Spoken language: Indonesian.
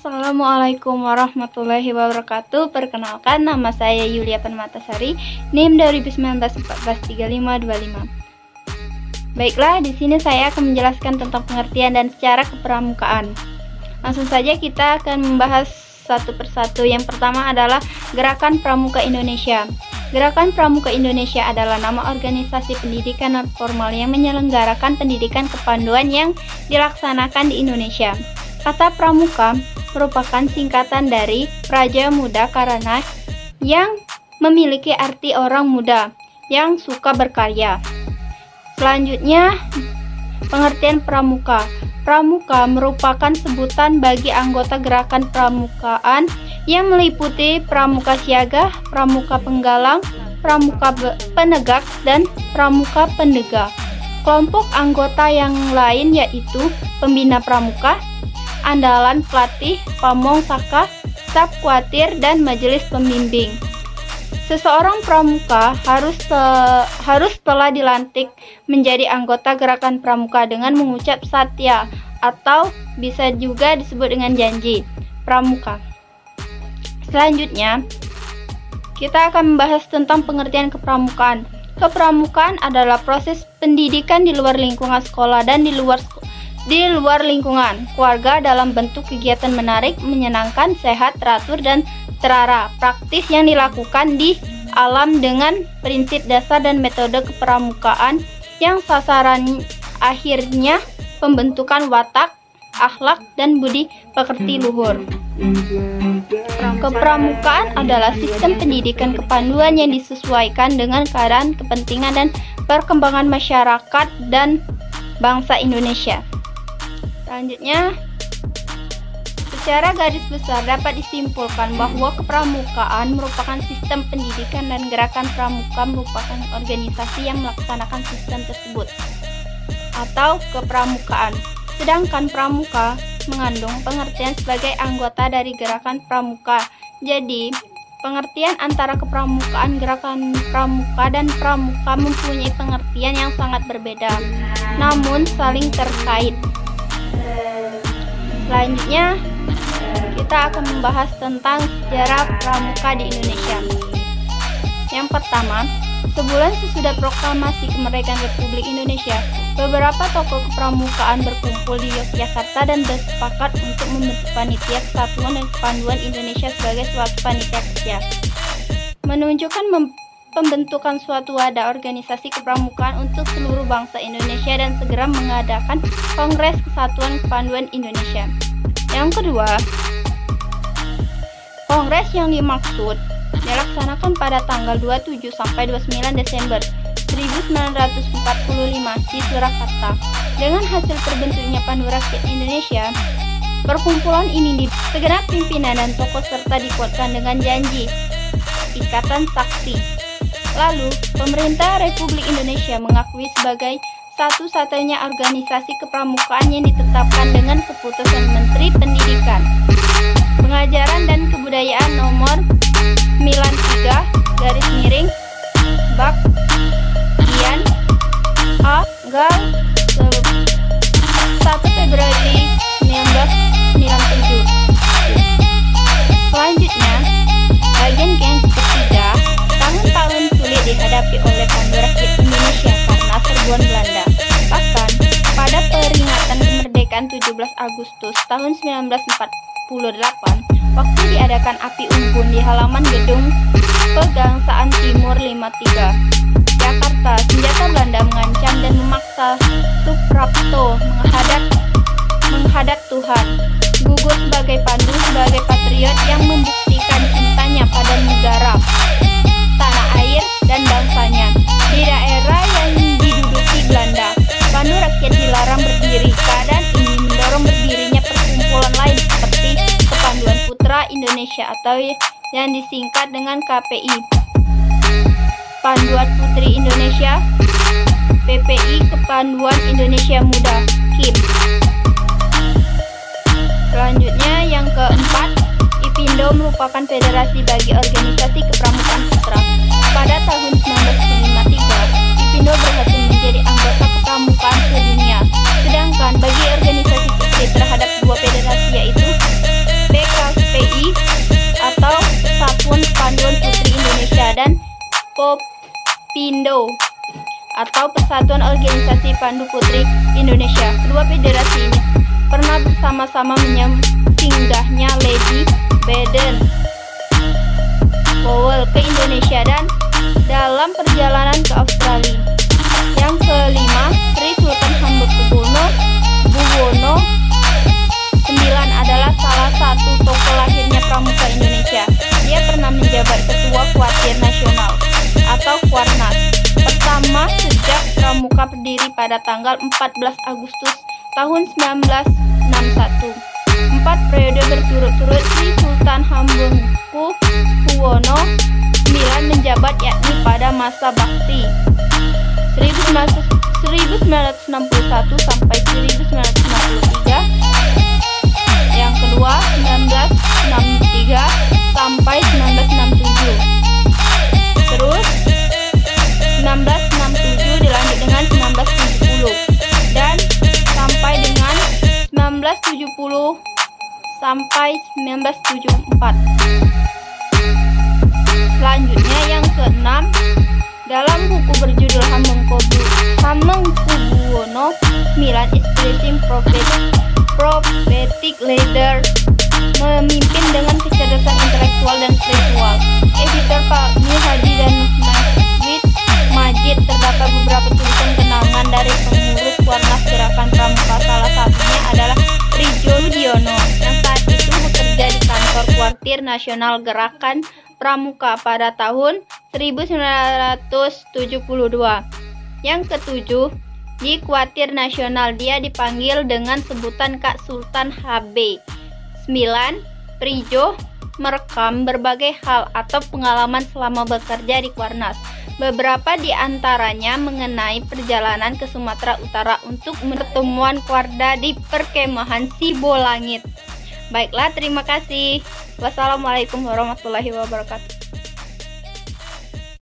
Assalamualaikum warahmatullahi wabarakatuh. Perkenalkan, nama saya Yulia Permatasari, NIM 2019-143525. Baiklah, di sini saya akan menjelaskan tentang pengertian dan secara kepramukaan. Langsung saja kita akan membahas satu persatu. Yang pertama adalah Gerakan Pramuka Indonesia. Gerakan Pramuka Indonesia adalah nama organisasi pendidikan non formal yang menyelenggarakan pendidikan kepanduan yang dilaksanakan di Indonesia. Kata pramuka merupakan singkatan dari Praja Muda karena yang memiliki arti orang muda yang suka berkarya. Selanjutnya, pengertian pramuka. Pramuka merupakan sebutan bagi anggota gerakan pramukaan yang meliputi pramuka siaga, pramuka penggalang, pramuka penegak, dan pramuka pendegak. Kelompok anggota yang lain yaitu pembina pramuka, andalan pelatih, pamong saka, staf kuatir, dan majelis pembimbing. Seseorang pramuka harus telah dilantik menjadi anggota gerakan pramuka dengan mengucap satya atau bisa juga disebut dengan janji pramuka. Selanjutnya, kita akan membahas tentang pengertian kepramukaan. Kepramukaan adalah proses pendidikan di luar lingkungan sekolah dan di luar lingkungan keluarga dalam bentuk kegiatan menarik, menyenangkan, sehat, teratur, dan terarah, praktis yang dilakukan di alam dengan prinsip dasar dan metode kepramukaan yang sasaran akhirnya pembentukan watak, akhlak, dan budi pekerti luhur. Kepramukaan adalah sistem pendidikan kepanduan yang disesuaikan dengan keadaan, kepentingan, dan perkembangan masyarakat dan bangsa Indonesia. Selanjutnya, secara garis besar dapat disimpulkan bahwa kepramukaan merupakan sistem pendidikan dan gerakan pramuka merupakan organisasi yang melaksanakan sistem tersebut atau kepramukaan. Sedangkan pramuka mengandung pengertian sebagai anggota dari gerakan pramuka. Jadi, pengertian antara kepramukaan, gerakan pramuka, dan pramuka mempunyai pengertian yang sangat berbeda, namun saling terkait. Selanjutnya, kita akan membahas tentang sejarah pramuka di Indonesia. Yang pertama, sebulan sesudah proklamasi kemerdekaan Republik Indonesia, beberapa tokoh kepramukaan berkumpul di Yogyakarta dan bersepakat untuk membentuk Panitia Kesatuan dan Kepanduan Indonesia sebagai suatu panitia kerja. Menunjukkan pembentukan suatu wadah organisasi kepramukaan untuk seluruh bangsa Indonesia dan segera mengadakan Kongres Kesatuan Kepanduan Indonesia. Yang kedua, kongres yang dimaksud dilaksanakan pada tanggal 27 sampai 29 Desember 1945 di Surakarta. Dengan hasil terbentuknya Pandu Rakyat Indonesia, perkumpulan ini segenap pimpinan dan tokoh serta dikuatkan dengan janji ikatan saksi. Lalu, pemerintah Republik Indonesia mengakui sebagai satu-satunya organisasi kepramukaan yang ditetapkan dengan keputusan Menteri Pendidikan, Pengajaran dan Kebudayaan nomor 93-Bak-Gian-A-Gal 1 Februari 1997. Selanjutnya, bagian yang ketiga, tahun-tahun sulit dihadapi oleh Pandu Rakyat Indonesia karena serbuan Belanda. Bahkan, pada peringatan kemerdekaan 17 Agustus tahun 1948, waktu diadakan api unggun di halaman gedung Pegangsaan Timur 53, Jakarta, senjata Belanda mengancam dan memaksa Suprapto menghadap Tuhan. Gugur sebagai Pandu sebagai patriot yang membuktikan cintanya pada negara, tanah air, dan bangsanya. Di daerah yang diduduki Belanda, Pandu Rakyat dilarang berdiri. Keadaan ini mendorong berdirinya perkumpulan lain seperti Kepanduan Putra Indonesia atau yang disingkat dengan KPI, Panduan Putri Indonesia, PPI, Kepanduan Indonesia Muda, KIM. Selanjutnya, yang keempat, IPINDO merupakan federasi bagi organisasi kepramukaan putra. Pada tahun 1953, IPINDO berhasil menjadi anggota kepramukaan sedunia. Sedangkan bagi organisasi putri terhadap dua federasi yaitu Propindo atau Persatuan Organisasi Pandu Putri Indonesia. Kedua federasi ini pernah bersama-sama menyambut singgahnya Lady Baden-Powell ke Indonesia dan dalam perjalanan ke Australia. Yang kelima, Sri Sultan Hamengkubuwono IX adalah salah satu tokoh lahirnya Pramuka Indonesia. Dia pernah menjabat Ketua Kuartir Nasional atau Kuarnas pertama sejak Pramuka berdiri pada tanggal 14 Agustus tahun 1961. 4 periode berturut-turut Sri Sultan Hamengkubuwono IX menjabat, yakni pada masa bakti 1961 sampai 1963, yang kedua 1963 sampai 1967, terus 1967 dilanjut dengan 1970 dan sampai dengan 1970 sampai 1974. Selanjutnya yang keenam, dalam buku berjudul Hamengkubuwono IX Expressing Prophetic Leader, memimpin dengan kecerdasan intelektual dan spiritual. Editor Fahmi Hadi dan Najib Majid. Terdapat beberapa tulisan kenangan dari pengurus Kuarnas Gerakan Pramuka. Salah satunya adalah Prijo Budiono yang saat itu bekerja di kantor Kuartir Nasional Gerakan Pramuka pada tahun 1972. Yang ketujuh, di Kuartir Nasional dia dipanggil dengan sebutan Kak Sultan HB. 9. Prijo merekam berbagai hal atau pengalaman selama bekerja di Kuarnas. Beberapa di antaranya mengenai perjalanan ke Sumatera Utara untuk pertemuan Kuarda di perkemahan Sibolangit. Baiklah, terima kasih. Wassalamualaikum warahmatullahi wabarakatuh.